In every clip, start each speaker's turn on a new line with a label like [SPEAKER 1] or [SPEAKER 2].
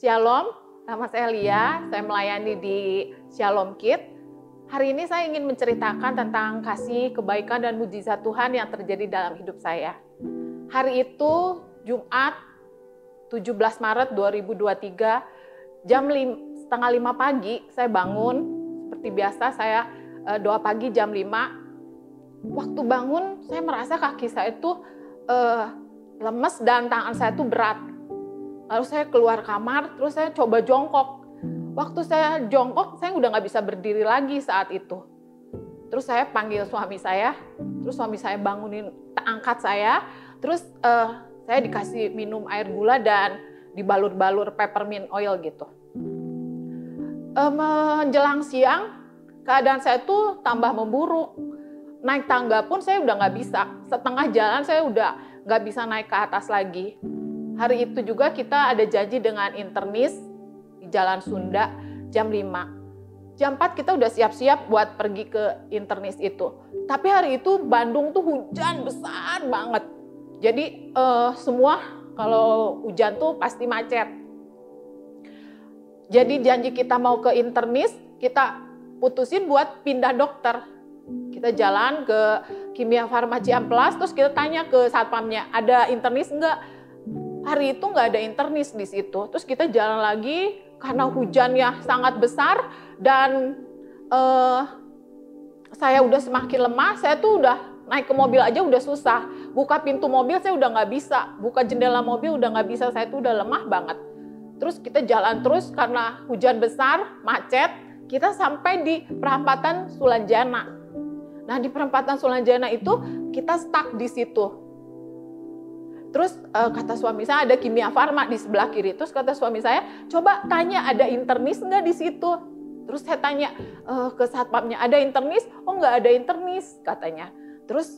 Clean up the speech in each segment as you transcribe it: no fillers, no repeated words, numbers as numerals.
[SPEAKER 1] Shalom, nama saya Lia, saya melayani di Shalom Kid. Hari ini saya ingin menceritakan tentang kasih, kebaikan, dan mujizat Tuhan yang terjadi dalam hidup saya. Hari itu Jumat 17 Maret 2023, jam 4:30 pagi saya bangun. Seperti biasa saya doa pagi jam 5. Waktu bangun saya merasa kaki saya itu lemes dan tangan saya itu berat. Lalu saya keluar kamar, terus saya coba jongkok. Waktu saya jongkok, saya udah nggak bisa berdiri lagi saat itu. Terus saya panggil suami saya, terus suami saya bangunin, angkat saya, terus saya dikasih minum air gula dan dibalur-balur peppermint oil gitu. Menjelang siang, keadaan saya tuh tambah memburuk. Naik tangga pun saya udah nggak bisa. Setengah jalan saya udah nggak bisa naik ke atas lagi. Hari itu juga kita ada janji dengan internis di Jalan Sunda jam 5. Jam 4 kita udah siap-siap buat pergi ke internis itu. Tapi hari itu Bandung tuh hujan besar banget. Jadi semua kalau hujan tuh pasti macet. Jadi janji kita mau ke internis, kita putusin buat pindah dokter. Kita jalan ke Kimia Farma Ciamplas, terus kita tanya ke satpamnya, ada internis enggak? Hari itu nggak ada internis di situ. Terus kita jalan lagi karena hujannya sangat besar dan saya udah semakin lemah. Saya tuh udah naik ke mobil aja udah susah. Buka pintu mobil saya udah nggak bisa. Buka jendela mobil udah nggak bisa. Saya tuh udah lemah banget. Terus kita jalan terus karena hujan besar, macet. Kita sampai di perempatan Sulanjana. Nah di perempatan Sulanjana itu kita stuck di situ. Terus kata suami saya ada Kimia Farma di sebelah kiri. Terus kata suami saya, coba tanya ada internis nggak di situ. Terus saya tanya ke satpamnya, ada internis? Oh nggak ada internis katanya. Terus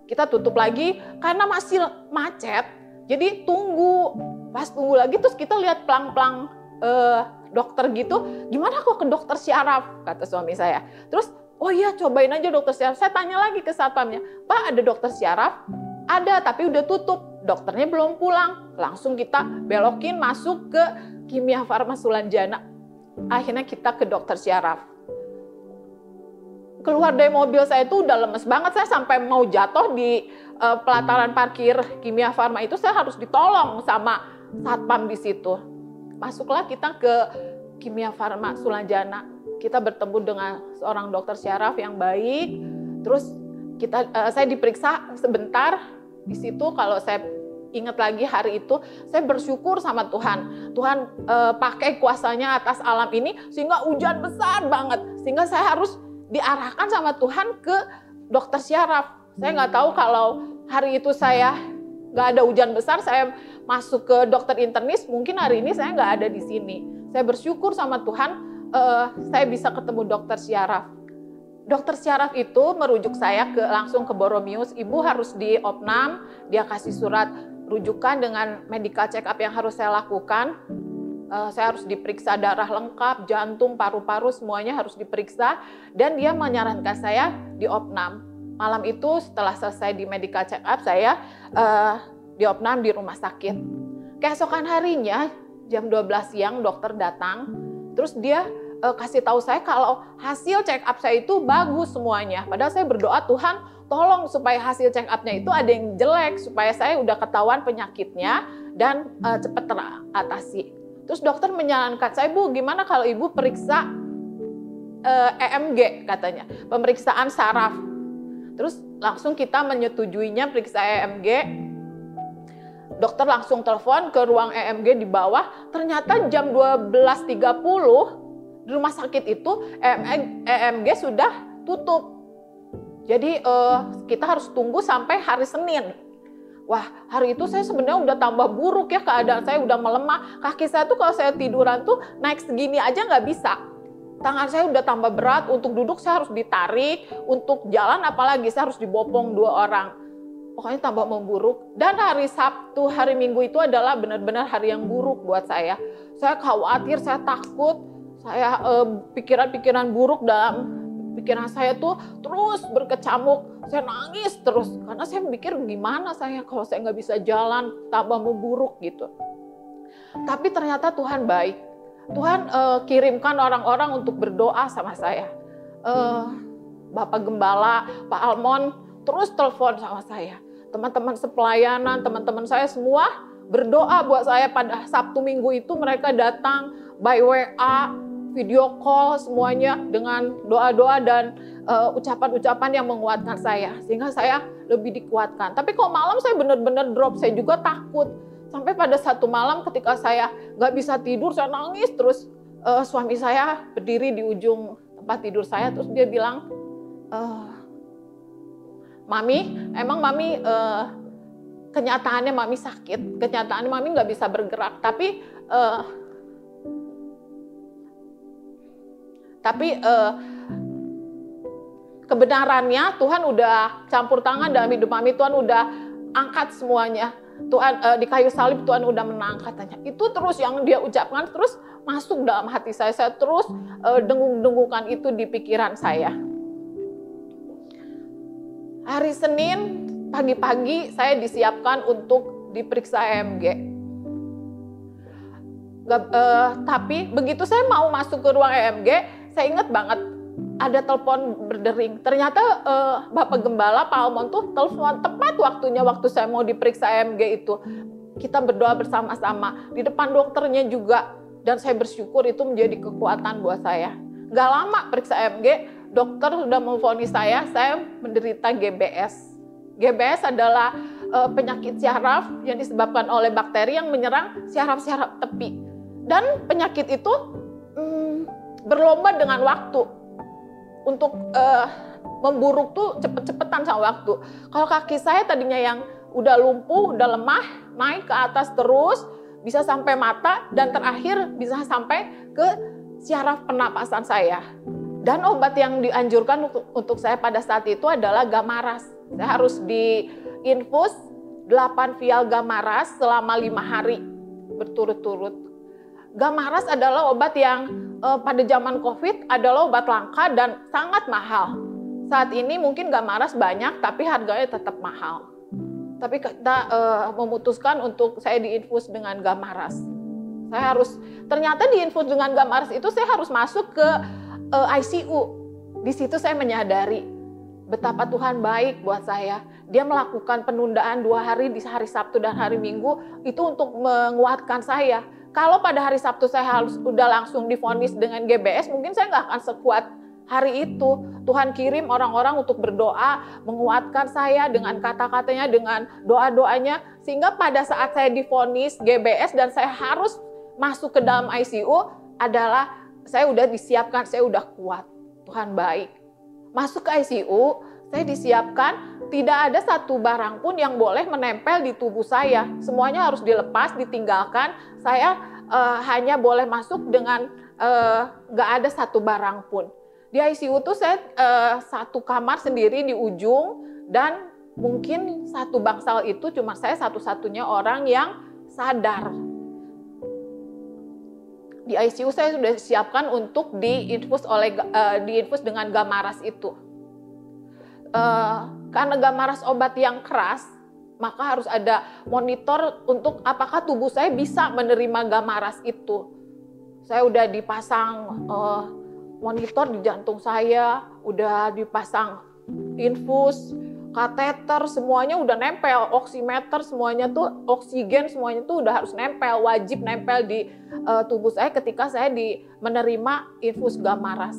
[SPEAKER 1] kita tutup lagi karena masih macet. Jadi tunggu, pas tunggu lagi terus kita lihat pelang-pelang dokter gitu. Gimana kok ke dokter syaraf? Kata suami saya. Terus oh iya cobain aja dokter syaraf. Saya tanya lagi ke satpamnya, Pak ada dokter syaraf? Ada, tapi udah tutup. Dokternya belum pulang. Langsung kita belokin masuk ke Kimia Farma Sulanjana. Akhirnya kita ke dokter syaraf. Keluar dari mobil saya itu udah lemes banget. Saya sampai mau jatuh di pelataran parkir Kimia Farma itu. Saya harus ditolong sama satpam di situ. Masuklah kita ke Kimia Farma Sulanjana. Kita bertemu dengan seorang dokter syaraf yang baik. Terus saya diperiksa sebentar. Di situ kalau saya ingat lagi hari itu, saya bersyukur sama Tuhan. Tuhan pakai kuasanya atas alam ini sehingga hujan besar banget. Sehingga saya harus diarahkan sama Tuhan ke dokter syaraf. Saya nggak tahu kalau hari itu saya nggak ada hujan besar, saya masuk ke dokter internis, mungkin hari ini saya nggak ada di sini. Saya bersyukur sama Tuhan, saya bisa ketemu dokter syaraf. Dokter syaraf itu merujuk saya langsung ke Boromius. Ibu harus diopnam, dia kasih surat rujukan dengan medical check up yang harus saya lakukan. Saya harus diperiksa darah lengkap, jantung, paru-paru, semuanya harus diperiksa. Dan dia menyarankan saya diopnam. Malam itu setelah selesai di medical check up, saya diopnam di rumah sakit. Keesokan harinya, jam 12 siang dokter datang, terus dia kasih tahu saya kalau hasil check up saya itu bagus semuanya. Padahal saya berdoa, Tuhan tolong supaya hasil check up-nya itu ada yang jelek, supaya saya udah ketahuan penyakitnya dan cepat teratasi. Terus dokter menyarankan saya, Bu, gimana kalau Ibu periksa EMG katanya, pemeriksaan saraf. Terus langsung kita menyetujuinya periksa EMG. Dokter langsung telepon ke ruang EMG di bawah, ternyata jam 12.30 di rumah sakit itu EMG sudah tutup. Jadi kita harus tunggu sampai hari Senin. Wah, hari itu saya sebenarnya udah tambah buruk ya keadaan saya, udah melemah. Kaki saya tuh kalau saya tiduran tuh naik segini aja nggak bisa. Tangan saya udah tambah berat, untuk duduk saya harus ditarik, untuk jalan apalagi saya harus dibopong 2 orang. Pokoknya tambah memburuk. Dan hari Sabtu, hari Minggu itu adalah benar-benar hari yang buruk buat saya. Saya khawatir, saya takut. Saya pikiran-pikiran buruk dalam pikiran saya tuh terus berkecamuk. Saya nangis terus karena saya mikir gimana saya kalau saya nggak bisa jalan, tambah memburuk gitu. Tapi ternyata Tuhan baik. Tuhan kirimkan orang-orang untuk berdoa sama saya. Bapak Gembala, Pak Almon terus telepon sama saya. Teman-teman sepelayanan, teman-teman saya semua berdoa buat saya. Pada Sabtu Minggu itu mereka datang by WA, video call semuanya dengan doa-doa dan ucapan-ucapan yang menguatkan saya. Sehingga saya lebih dikuatkan. Tapi kalau malam saya benar-benar drop, saya juga takut. Sampai pada satu malam ketika saya nggak bisa tidur, saya nangis terus. Suami saya berdiri di ujung tempat tidur saya, terus dia bilang, Mami, emang Mami kenyataannya Mami sakit, kenyataannya Mami nggak bisa bergerak, tapi kebenarannya Tuhan udah campur tangan dalam hidup Mami, Tuhan udah angkat semuanya. Tuhan di kayu salib Tuhan udah menang katanya. Itu terus yang dia ucapkan terus masuk dalam hati saya. Saya terus dengung-dengungkan itu di pikiran saya. Hari Senin pagi-pagi saya disiapkan untuk diperiksa EMG. Tapi begitu saya mau masuk ke ruang EMG, saya ingat banget ada telepon berdering. Ternyata Bapak Gembala, Pak Almon tuh telepon tepat waktunya waktu saya mau diperiksa EMG itu. Kita berdoa bersama-sama di depan dokternya juga, dan saya bersyukur itu menjadi kekuatan buat saya. Gak lama periksa EMG, dokter sudah memvonis saya menderita GBS. GBS adalah penyakit syaraf yang disebabkan oleh bakteri yang menyerang syaraf-syaraf tepi. Dan penyakit itu berlomba dengan waktu. Untuk memburuk tuh cepet-cepetan sama waktu. Kalau kaki saya tadinya yang udah lumpuh, udah lemah, naik ke atas terus, bisa sampai mata, dan terakhir bisa sampai ke syaraf pernapasan saya. Dan obat yang dianjurkan untuk saya pada saat itu adalah Gamaras. Saya harus diinfus 8 vial Gamaras selama 5 hari berturut-turut. Gamaras adalah obat yang pada zaman COVID adalah obat langka dan sangat mahal. Saat ini mungkin Gamaras banyak, tapi harganya tetap mahal. Tapi kita memutuskan untuk saya diinfus dengan Gamaras. Ternyata diinfus dengan Gamaras itu saya harus masuk ke ICU. Di situ saya menyadari betapa Tuhan baik buat saya. Dia melakukan penundaan 2 hari di hari Sabtu dan hari Minggu itu untuk menguatkan saya. Kalau pada hari Sabtu saya harus udah langsung divonis dengan GBS, mungkin saya nggak akan sekuat hari itu. Tuhan kirim orang-orang untuk berdoa, menguatkan saya dengan kata-katanya, dengan doa-doanya, sehingga pada saat saya divonis GBS dan saya harus masuk ke dalam ICU adalah saya udah disiapkan, saya udah kuat. Tuhan baik. Masuk ke ICU, saya disiapkan, tidak ada satu barang pun yang boleh menempel di tubuh saya. Semuanya harus dilepas, ditinggalkan. Saya hanya boleh masuk dengan nggak ada satu barang pun. Di ICU tuh saya satu kamar sendiri di ujung, dan mungkin satu bangsal itu cuma saya satu-satunya orang yang sadar. Di ICU saya sudah disiapkan untuk diinfus dengan Gamaras itu. Karena Gamaras obat yang keras, maka harus ada monitor untuk apakah tubuh saya bisa menerima Gamaras itu. Saya udah dipasang monitor di jantung saya, udah dipasang infus, kateter, semuanya udah nempel, oximeter semuanya tuh, oksigen semuanya tuh udah harus nempel, wajib nempel di tubuh saya ketika saya menerima infus Gamaras.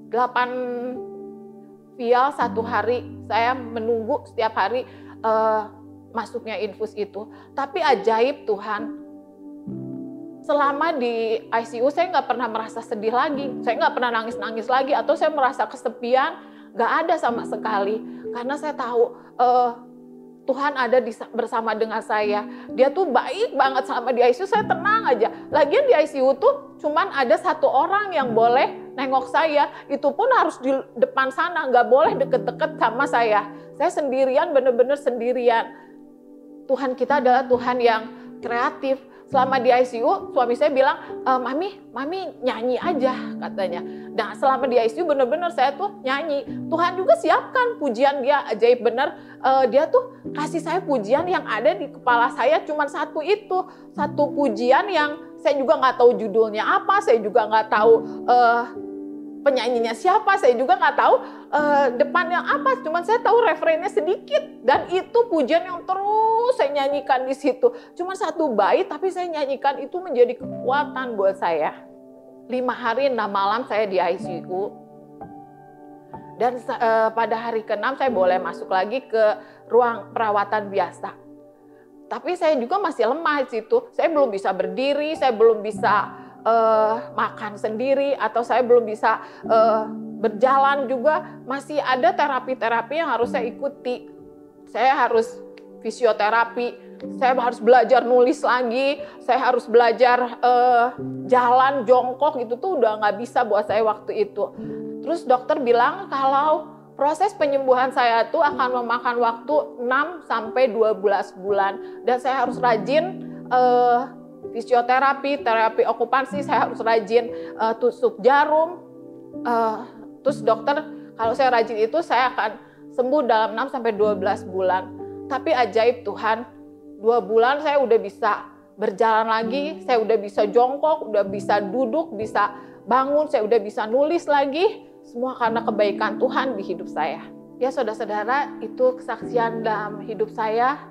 [SPEAKER 1] 8 vial 1 hari, saya menunggu setiap hari masuknya infus itu. Tapi ajaib Tuhan, selama di ICU saya nggak pernah merasa sedih lagi, saya nggak pernah nangis-nangis lagi, atau saya merasa kesepian, nggak ada sama sekali. Karena saya tahu Tuhan ada bersama dengan saya. Dia tuh baik banget selama di ICU, saya tenang aja. Lagian di ICU tuh cuman ada satu orang yang boleh nengok saya. Itu pun harus di depan sana, nggak boleh deket-deket sama saya. Saya sendirian, bener-bener sendirian. Tuhan kita adalah Tuhan yang kreatif. Selama di ICU, suami saya bilang, Mami nyanyi aja katanya. Nah selama di ICU bener-bener saya tuh nyanyi. Tuhan juga siapkan pujian dia ajaib bener. Dia tuh kasih saya pujian yang ada di kepala saya cuma satu itu. Satu pujian yang saya juga nggak tahu judulnya apa, saya juga nggak tahu penyanyinya siapa, saya juga nggak tahu depannya apa. Cuman saya tahu refrennya sedikit. Dan itu pujian yang terus saya nyanyikan di situ. Cuma satu bait tapi saya nyanyikan itu menjadi kekuatan buat saya. 5 hari 6 malam saya di ICU. Dan pada hari ke-6 saya boleh masuk lagi ke ruang perawatan biasa. Tapi saya juga masih lemah di situ. Saya belum bisa berdiri, saya belum bisa makan sendiri, atau saya belum bisa berjalan juga. Masih ada terapi-terapi yang harus saya ikuti. Saya harus fisioterapi. Saya harus belajar nulis lagi, saya harus belajar jalan jongkok, itu tuh udah nggak bisa buat saya waktu itu. Terus dokter bilang kalau proses penyembuhan saya tuh akan memakan waktu 6 sampai 12 bulan. Dan saya harus rajin fisioterapi, terapi okupansi, saya harus rajin tusuk jarum. Terus dokter, kalau saya rajin itu saya akan sembuh dalam 6 sampai 12 bulan. Tapi ajaib Tuhan, 2 bulan saya udah bisa berjalan lagi, saya udah bisa jongkok, udah bisa duduk, bisa bangun, saya udah bisa nulis lagi. Semua karena kebaikan Tuhan di hidup saya. Ya saudara-saudara, itu kesaksian dalam hidup saya.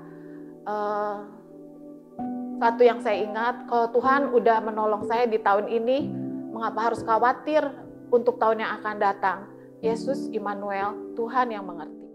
[SPEAKER 1] Satu yang saya ingat, kalau Tuhan udah menolong saya di tahun ini, mengapa harus khawatir untuk tahun yang akan datang? Yesus Immanuel, Tuhan yang mengerti.